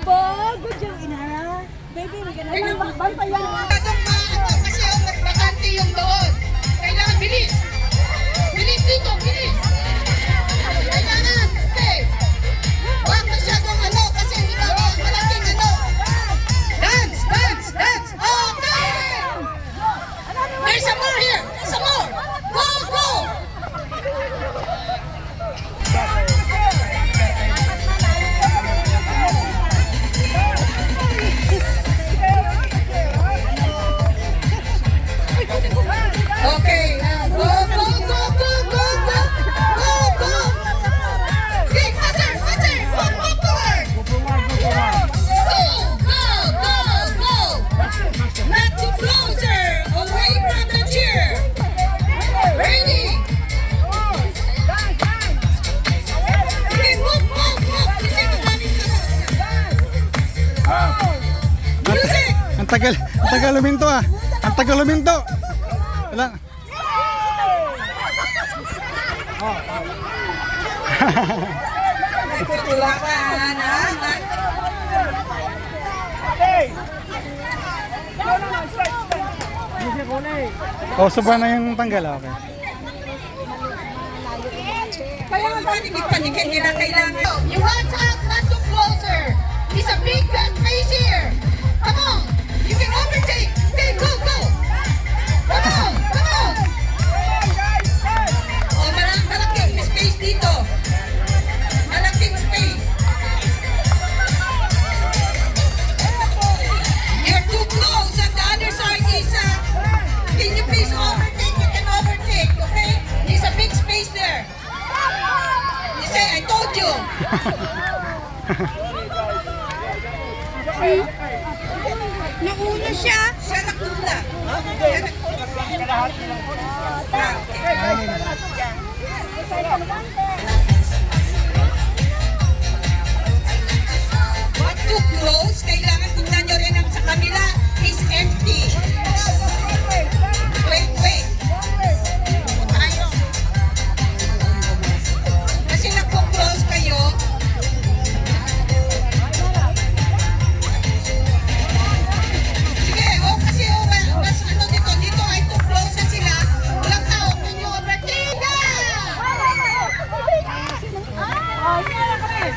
ba? Good job, ina. Baby, may ganun. Bantayan. Kasi bakante yung doon. Kailangan bilis. Bilis dito, bilis. Kailangan. Okay. Huwag masyadong ano kasi hindi ba malaking ano. Dance, dance, dance. Okay. There's some more here. There's some more. Go, go. Okay, go, go, go, go, go, go, go, go. Okay, faster, faster, go, go forward. Go, go, go, go. Not too closer, away from the chair. Ready. Okay, move, move, move. Kasi maraming music. Ang tagal luminto ah. Ang tagal luminto. Wala. Tutulakan, ha? Oh, sobra na yung tanggal ah. Okay. Kaya nga panikit-panikit nila kailangan. You watch out, not too closer. It's a big space here. Come on, you can overtake. Okay, go, go. Come on, come on. Oh, malaking space dito. Malaking space. You're too close and the other side is, can you please overtake? You can overtake, okay? There's a big space there. You say, I told you. Nauna siya. Siya nagtula. Not too close. Kailangan tingnan nyo rin ang sa kanila is empty. Wait, wait. Tayo. Kasi nagpo-close kayo. Sige, kasi mas ano dito ay too close na sila. Walang tao, can you overtake? Oh, hindi na kami.